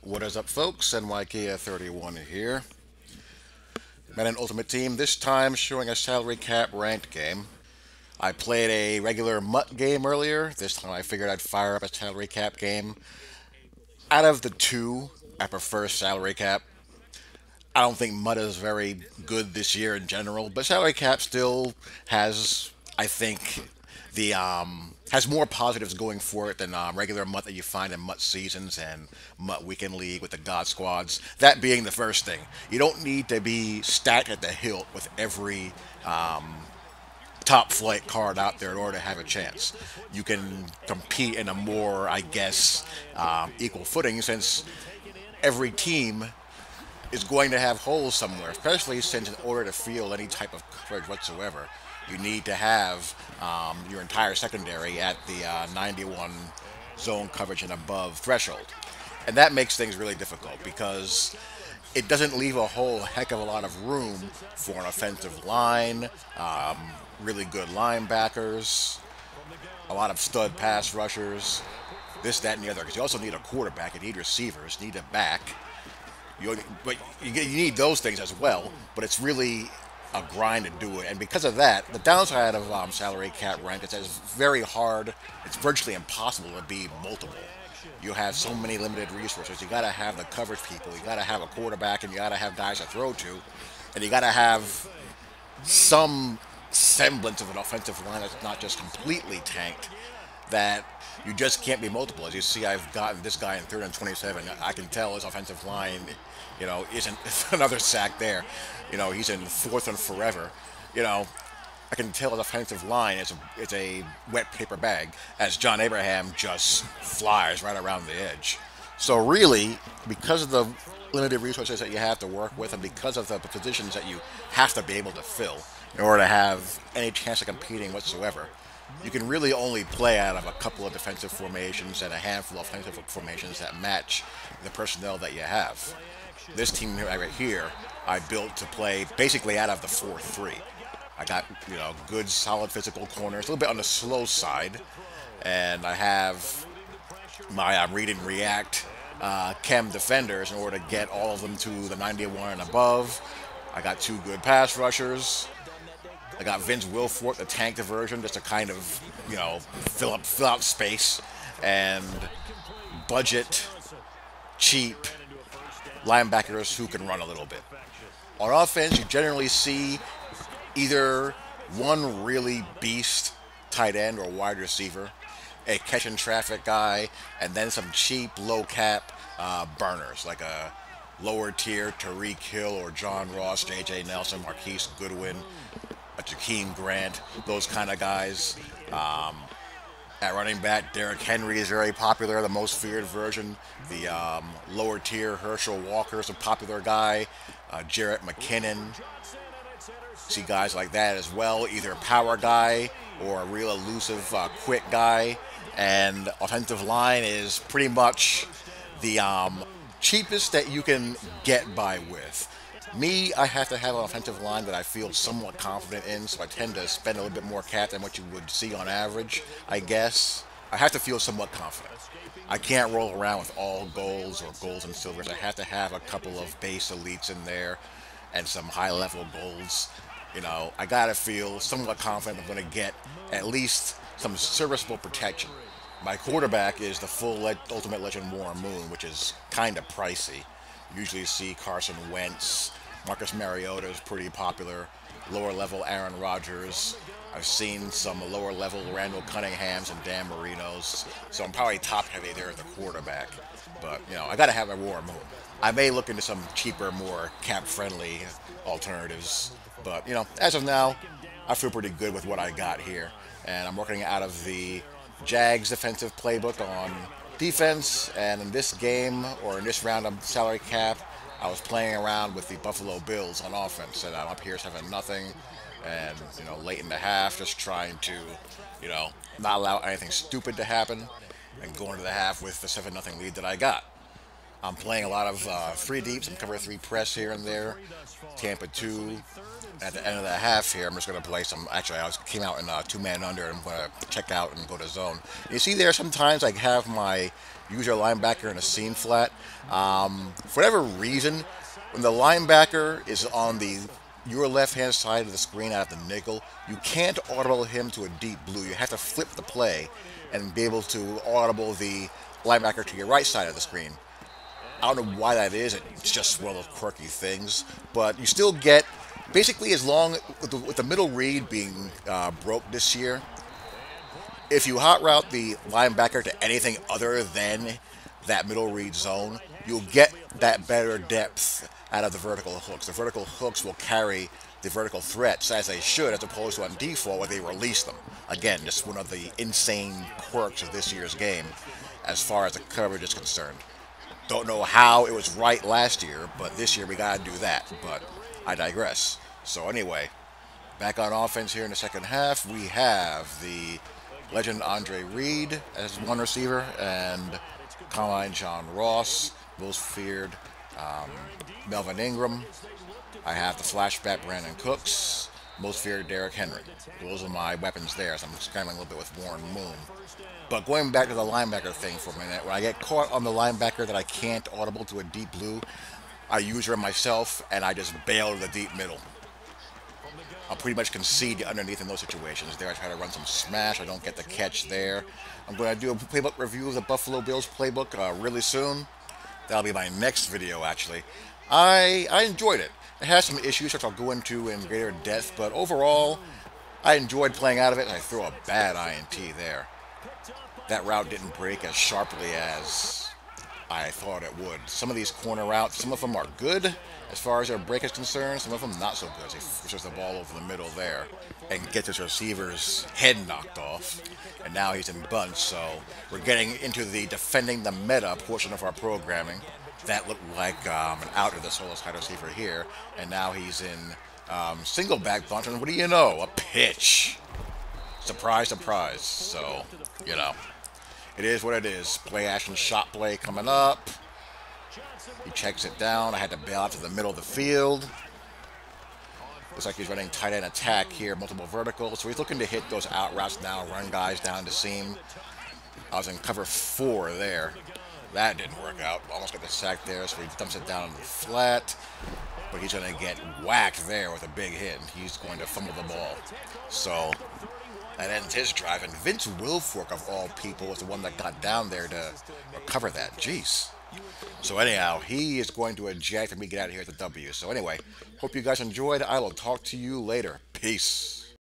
What is up, folks? NYKia31 here. Madden Ultimate Team, this time showing a salary cap ranked game. I played a regular MUT game earlier. This time I figured I'd fire up a salary cap game. Out of the two, I prefer salary cap. I don't think MUT is very good this year in general, but salary cap still has, I think, the has more positives going for it than regular MUT that you find in MUT seasons and MUT weekend league with the God squads. That being the first thing, you don't need to be stacked at the hilt with every top flight card out there in order to have a chance. You can compete in a more, I guess, equal footing since every team is going to have holes somewhere, especially since in order to field any type of coverage whatsoever, you need to have your entire secondary at the 91 zone coverage and above threshold. And that makes things really difficult because it doesn't leave a whole heck of a lot of room for an offensive line, really good linebackers, a lot of stud pass rushers, this, that, and the other. Because you also need a quarterback, you need receivers, you need a back. You need those things as well, but it's really a grind to do it. And because of that, the downside of salary cap rank is that it's very hard. It's virtually impossible to be multiple. You have so many limited resources. You got to have the coverage people. You got to have a quarterback, and you got to have guys to throw to, and you got to have some semblance of an offensive line that's not just completely tanked. That you just can't be multiple. As you see, I've gotten this guy in 3rd and 27. I can tell his offensive line, isn't another sack there. He's in 4th and forever. I can tell his offensive line is a wet paper bag as John Abraham just flies right around the edge. So really, because of the limited resources that you have to work with and because of the positions that you have to be able to fill in order to have any chance of competing whatsoever, you can really only play out of a couple of defensive formations and a handful of offensive formations that match the personnel that you have. This team right here, I built to play basically out of the 4-3. I got, good solid physical corners, a little bit on the slow side, and I have my read and react chem defenders in order to get all of them to the 91 and above. I got 2 good pass rushers. I got Vince Wilfork, the tank diversion, just to kind of, fill out space, and budget, cheap linebackers who can run a little bit. On offense, you generally see either one really beast tight end or wide receiver, a catch and traffic guy, and then some cheap, low cap burners like a lower tier Tariq Hill or John Ross, J.J. Nelson, Marquise Goodwin, a Jakeem Grant, those kind of guys. At running back, Derrick Henry is very popular, the most feared version. The lower tier, Herschel Walker is a popular guy. Jarrett McKinnon. See guys like that as well, either a power guy or a real elusive, quick guy. And offensive line is pretty much the cheapest that you can get by with. Me, I have to have an offensive line that I feel somewhat confident in, so I tend to spend a little bit more cap than what you would see on average, I guess. I have to feel somewhat confident. I can't roll around with all golds or golds and silvers. I have to have a couple of base elites in there and some high-level golds. I gotta feel somewhat confident I'm gonna get at least some serviceable protection. My quarterback is the full Ultimate Legend Warren Moon, which is kind of pricey. Usually see Carson Wentz, Marcus Mariota is pretty popular, lower level Aaron Rodgers. I've seen some lower level Randall Cunninghams and Dan Marinos, so I'm probably top heavy there at the quarterback. But, I gotta have a Warren Moon. I may look into some cheaper, more cap friendly alternatives, but, as of now, I feel pretty good with what I got here. And I'm working out of the Jags defensive playbook on defense, and in this game, or in this round of salary cap, I was playing around with the Buffalo Bills on offense, and I'm up here 7-0, and, late in the half, just trying to, not allow anything stupid to happen, and go into the half with the 7-0 lead that I got. I'm playing a lot of free deeps and cover three press here and there. Tampa 2. At the end of the half here, I'm just going to play some. Actually, came out in two-man under. I'm going to check out and go to zone. You see there, sometimes I have my user linebacker in a seam flat. For whatever reason, when the linebacker is on the your left-hand side of the screen out of the nickel, you can't audible him to a deep blue. You have to flip the play and be able to audible the linebacker to your right side of the screen. I don't know why that is. It's just one of those quirky things. But you still get, basically, as long with the middle read being broke this year, if you hot route the linebacker to anything other than that middle read zone, you'll get that better depth out of the vertical hooks. The vertical hooks will carry the vertical threats as they should, as opposed to on default where they release them. Again, just one of the insane quirks of this year's game as far as the coverage is concerned. Don't know how it was right last year, but this year we gotta do that. But I digress. So anyway, back on offense here in the second half, we have the legend Andre Reed as one receiver and Combine John Ross, most feared Melvin Ingram. I have the flashback Brandon Cooks, most feared Derrick Henry. Those are my weapons there, so I'm scrambling a little bit with Warren Moon. But going back to the linebacker thing for a minute, when I get caught on the linebacker that I can't audible to a deep blue, I use her myself and I just bail to the deep middle. I'll pretty much concede underneath in those situations. There I try to run some smash. I don't get the catch there. I'm going to do a playbook review of the Buffalo Bills playbook really soon. That'll be my next video, actually. I enjoyed it. It has some issues, which I'll go into in greater depth, but overall, I enjoyed playing out of it. I threw a bad INT there. That route didn't break as sharply as I thought it would. Some of these corner routes, some of them are good as far as their break is concerned, some of them not so good. He pushes the ball over the middle there and gets his receiver's head knocked off. And now he's in bunch, so we're getting into the defending the meta portion of our programming. That looked like an out of the solo side receiver here, and now he's in single back bunch, and what do you know? A pitch. Surprise, surprise. So, you know, it is what it is. Play action shot play coming up. He checks it down. I had to bail out to the middle of the field. Looks like he's running tight end attack here, multiple verticals. So he's looking to hit those out routes now, run guys down the seam. I was in cover 4 there. That didn't work out. Almost got the sack there, so he dumps it down in the flat. But he's going to get whacked there with a big hit. He's going to fumble the ball. So that ends his drive. And Vince Wilfork, of all people, was the one that got down there to recover that. Jeez. So anyhow, he is going to eject and we get out of here at the W. So anyway, hope you guys enjoyed. I will talk to you later. Peace.